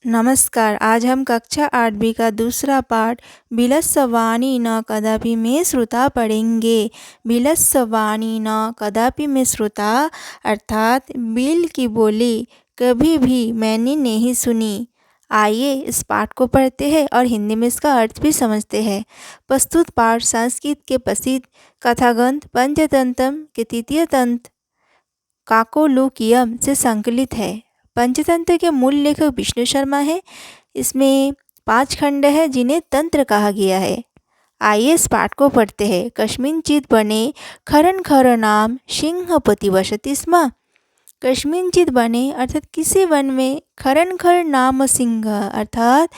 नमस्कार। आज हम कक्षा 8वीं का दूसरा पाठ बिलस्सवानी न कदापि में श्रुता पढ़ेंगे। बिलस्सवानी न कदापि में श्रुता अर्थात बिल की बोली कभी भी मैंने नहीं सुनी। आइए इस पाठ को पढ़ते हैं और हिंदी में इसका अर्थ भी समझते हैं। प्रस्तुत पाठ संस्कृत के प्रसिद्ध कथाग्रंथ पंचतंत्रम के तृतीय तंत्र काकोलुकियम से संकलित है। पंचतंत्र के मूल लेखक विष्णु शर्मा है। इसमें 5 खंड है जिन्हें तंत्र कहा गया है। आइए इस पाठ को पढ़ते हैं। कस्मिंचित् बने खरन खर नाम सिंहपति वसति स्म। कस्मिंचित् बने अर्थात किसी वन में खरन खर नाम सिंह अर्थात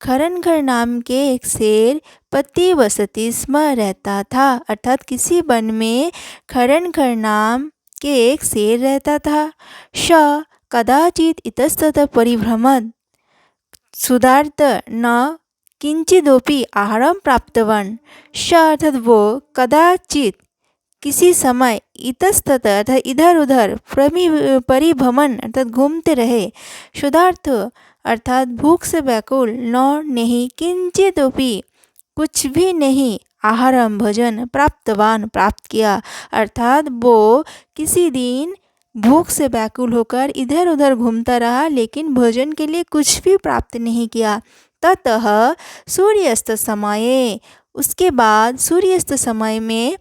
खरन खर नाम के एक शेर पति वसति स्म रहता था। अर्थात किसी वन में खरन खर नाम के एक शेर रहता था। श कदाचित इतस्ततः परिभ्रमन् सुधार्थ न किंचिदपि आहारम प्राप्तवान। श अर्थात वो कदाचित किसी समय इतस्ततः अर्थात इधर उधर परिभ्रमण अर्थात घूमते रहे। शुद्धार्थ अर्थात भूख से व्याकुल न नहीं किंचिदपि कुछ भी नहीं आहारम भोजन प्राप्तवान प्राप्त किया। अर्थात वो किसी दिन भूख से व्याकुल होकर इधर उधर घूमता रहा लेकिन भोजन के लिए कुछ भी प्राप्त नहीं किया। ततः सूर्यास्त समय उसके बाद सूर्यास्त समय में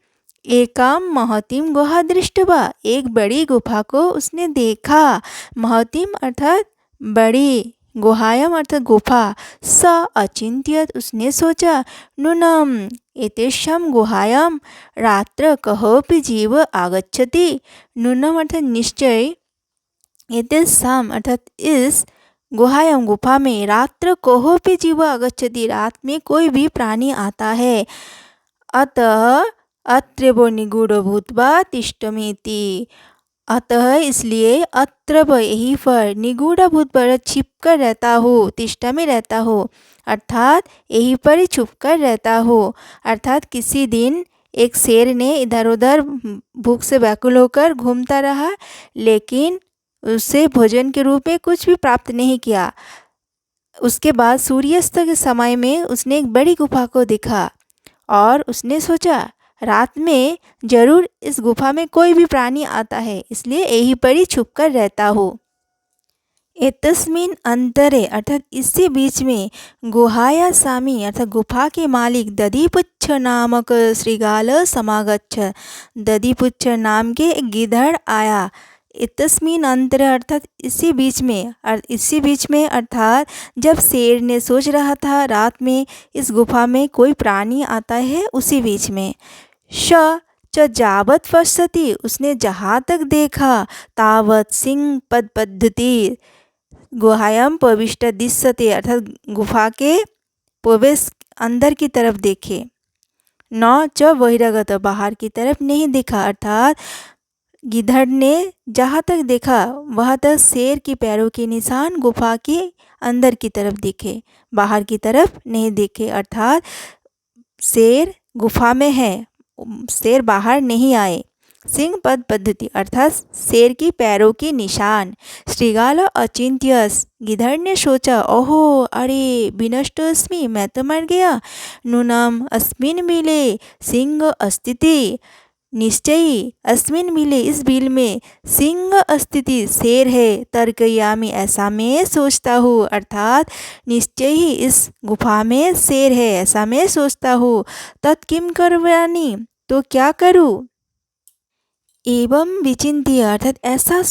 एकाम महतिम गुहा दृष्टवा एक बड़ी गुफा को उसने देखा। महतिम अर्थात बड़ी, गुहायम अर्थात गुफा। स अचिंत्यत उसने सोचा नूनम एतेषां गुहायां रात्र कहोपि जीव आगच्छति। नूनम अर्थात निश्चय, एतेषां अर्थात इस गुहायां गुफा में रात्र कहोपि जीव आगच्छति रात में कोई भी प्राणी आता है। अतः अत्रैव निगूढ़ भूत्वा तिष्ठमीति। अतः इसलिए अत्र यहीं पर निगूढ़ भूत पर छिप कर रहता हो, तिष्ठा में रहता हो अर्थात यहीं पर ही छुप कर रहता हो। अर्थात किसी दिन एक शेर ने इधर उधर भूख से व्याकुल होकर घूमता रहा लेकिन उसे भोजन के रूप में कुछ भी प्राप्त नहीं किया। उसके बाद सूर्यास्त के समय में उसने एक बड़ी गुफा को देखा और उसने सोचा रात में जरूर इस गुफा में कोई भी प्राणी आता है इसलिए यहीं पर ही छुप कर रहता हो। एतस्मिन् अंतरे अर्थात इसी बीच में गुहाया स्वामी अर्थात गुफा के मालिक दधिपुच्छ नामक श्रृगाल समागच्छ। दधिपुच्छ नाम के एक गिधड़ आया। इतस्मिन अंतर अर्थात इसी बीच में अर्थात जब शेर ने सोच रहा था रात में इस गुफा में कोई प्राणी आता है उसी बीच में। श च जावत पश्यति उसने जहाँ तक देखा तावत सिंह पद पद्धति गुहायाम प्रविष्ट दिश्यते अर्थात गुफा के प्रवेश अंदर की तरफ देखे। न च बहिरागत बाहर की तरफ नहीं देखा अर्थात गिधड़ ने जहाँ तक देखा वहाँ तक शेर के पैरों के निशान गुफा के अंदर की तरफ दिखे, बाहर की तरफ नहीं दिखे। अर्थात शेर गुफा में है, शेर बाहर नहीं आए। सिंह पद पद्धति अर्थात शेर की पैरों के निशान। श्रृगाल अचिंत्यस गिधड़ ने सोचा ओहो अरे विनष्ट अस्मि मैं तो मर गया। नूनम अस्मिन बिले सिंह अस्तिति निश्चयी अस्मिन बिले इस बिल में सिंह अस्तिति शेर है। तर्कयामी ऐसा मैं सोचता हूँ अर्थात निश्चय ही इस गुफा में शेर है ऐसा मैं सोचता हूँ। तत्किम करवानी तो क्या करूँ। एवं विचिंत्य अर्थात ऐसा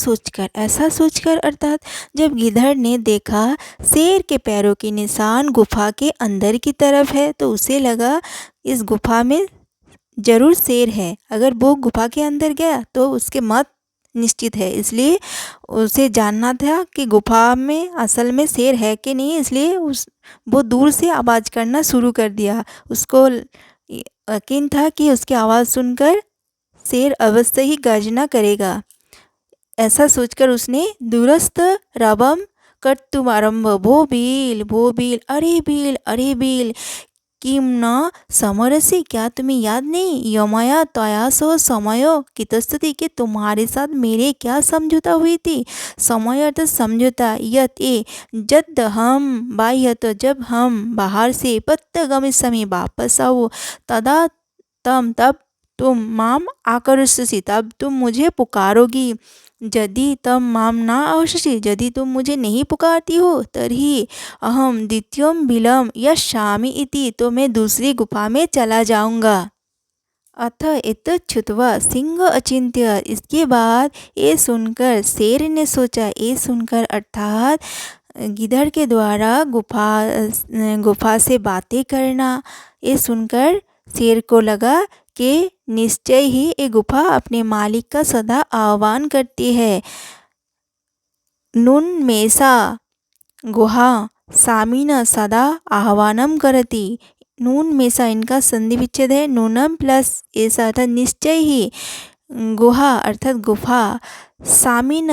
सोचकर अर्थात जब गिधड़ ने देखा शेर के पैरों के निशान गुफा के अंदर की तरफ है तो उसे लगा इस गुफा में जरूर शेर है। अगर वो गुफा के अंदर गया तो उसके मौत निश्चित है इसलिए उसे जानना था कि गुफा में असल में शेर है कि नहीं। इसलिए वो दूर से आवाज़ करना शुरू कर दिया। उसको यकीन था कि उसकी आवाज़ सुनकर शेर अवश्य ही गर्जना करेगा। ऐसा सोचकर उसने दूरस्थ रवम कर्तुमारंभ भो बील अरे बील किम न समरसि, क्या तुम्हें याद नहीं, यमया तया सह समयो कितस्तति, कि तुम्हारे साथ मेरे क्या समझौता हुई थी। समय अर्थात समझौता, यत ए जद हम बाह्यत, जब हम बाहर से, प्रत्यागमिष्यामि वापस आओ, तदा तब तुम माम आकर्षसि, तब तुम मुझे पुकारोगी। यदि तम माम ना आवश्यसि, यदि तुम मुझे नहीं पुकारती हो, तर्हि अहम द्वितीयं बिलम यस्यामि इति, तो मैं दूसरी गुफा में चला जाऊंगा। अथ एतत् श्रुत्वा सिंह अचिंत्य, इसके बाद ये सुनकर शेर ने सोचा, ये सुनकर अर्थात गिद्धड़ के द्वारा गुफा से बातें करना, ये सुनकर शेर को लगा कि निश्चय ही ये गुफा अपने मालिक का सदा आह्वान करती है। नून मेसा गुहा सामीन सदा आह्वानम करती। नून मेसा इनका संधि विच्छेद है, नूनम प्लस ऐसा अर्थात निश्चय ही, गुहा अर्थात गुफा, सामीन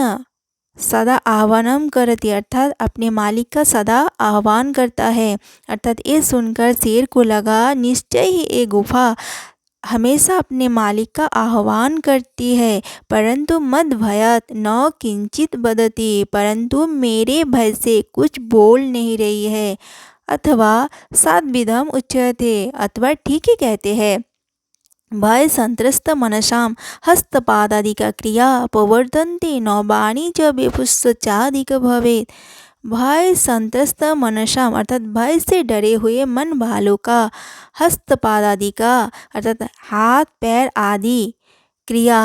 सदा आह्वानम करती अर्थात अपने मालिक का सदा आह्वान करता है। अर्थात ये सुनकर शेर को लगा निश्चय ही ये गुफा हमेशा अपने मालिक का आह्वान करती है। परंतु मद भयत न किंचित वदति, परंतु मेरे भय से कुछ बोल नहीं रही है। अथवा साद्विधम उच्यते, अथवा ठीक ही कहते हैं। भय संत्रस्त मनसाम हस्तपादादिका क्रिया प्रवर्तन्ते न वाणी च बेपुस्सादिक भवेत्। भय संत्रस्त मनसाम अर्थात भय से डरे हुए मन वालों का, हस्तपादादि का अर्थात हाथ पैर आदि, क्रिया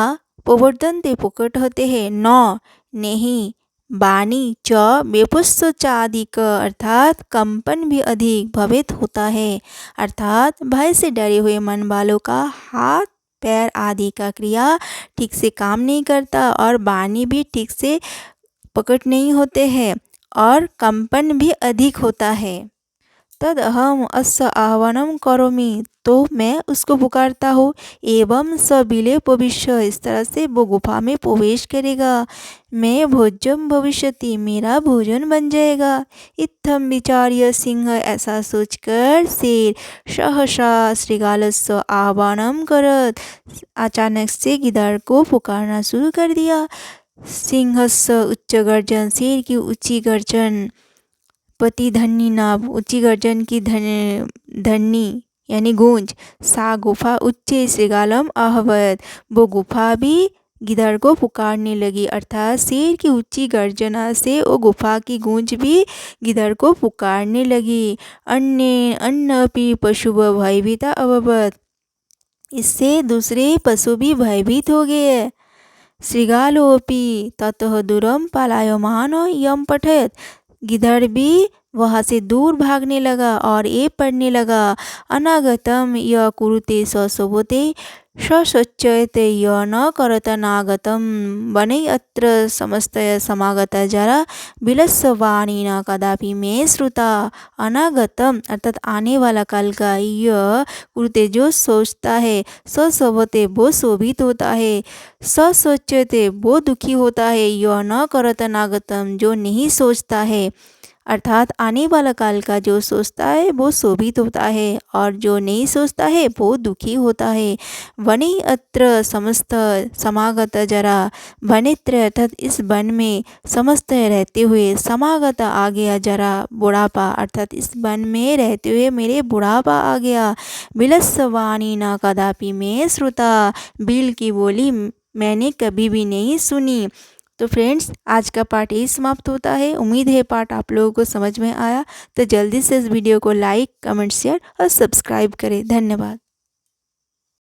प्रवर्तन्ते प्रकट होते हैं, न नहीं, वाणी च बेपुस्सादिक अर्थात कंपन भी अधिक, भवेत होता है। अर्थात भय से डरे हुए मन वालों का हाथ पैर आदि का क्रिया ठीक से काम नहीं करता और वाणी भी ठीक से प्रकट नहीं होते हैं और कंपन भी अधिक होता है। तद अहम अस्य आह्वानम करोमि, तो मैं उसको पुकारता हूँ। एवं स बिले भविष्य, इस तरह से वो गुफा में प्रवेश करेगा। मैं भोज्यम भविष्यति, मेरा भोजन बन जाएगा। इत्थम विचार्य सिंह, ऐसा सोचकर शेर सहसा श्रृगालस्य आह्वानम करत, अचानक से गिद्ध को पुकारना शुरू कर दिया। सिंहस्य उच्च गर्जन, शेर की ऊंची गर्जन, प्रतिध्वनि नाभ, ऊंची गर्जन की ध्वनि यानी गूंज, सा गुफा उच्चे श्रृगालम आहवत, वो गुफा भी गिद्धड़ को पुकारने लगी। अर्थात शेर की ऊंची गर्जना से वो गुफा की गूंज भी गिद्धड़ को पुकारने लगी। अन्य अपि पशु भयभीता अभवत, इससे दूसरे पशु भी भयभीत हो गए। श्रृगालोपि ततः दूरम पलायमान यम पठयत, गिद्धड़ भी वहाँ से दूर भागने लगा और ये पढ़ने लगा। अनागतम य कुरुते स शोभते सचयते य न करत नागतम, वनै अत्र समस्तय समागत जरा विलस्वाणी न कदापि में श्रुता। अनागतम अर्थात आने वाला काल का, य कुरुते जो सोचता है, स शोभते वो शोभित होता है, स सोचते वो दुखी होता है, य न करत नागतम जो नहीं सोचता है। अर्थात आने वाला काल का जो सोचता है वो शोभित होता है और जो नहीं सोचता है वो दुखी होता है। वनै अत्र समस्त समागत जरा, वनेत्र अर्थात इस वन में समस्त रहते हुए, समागत आ गया, जरा बुढ़ापा अर्थात इस वन में रहते हुए मेरे बुढ़ापा आ गया। विलस्वाणी न कदापि में श्रुता, बिल की बोली मैंने कभी भी नहीं सुनी। तो फ्रेंड्स, आज का पार्ट यही समाप्त होता है। उम्मीद है पार्ट आप लोगों को समझ में आया। तो जल्दी से इस वीडियो को लाइक, कमेंट, शेयर और सब्सक्राइब करें। धन्यवाद।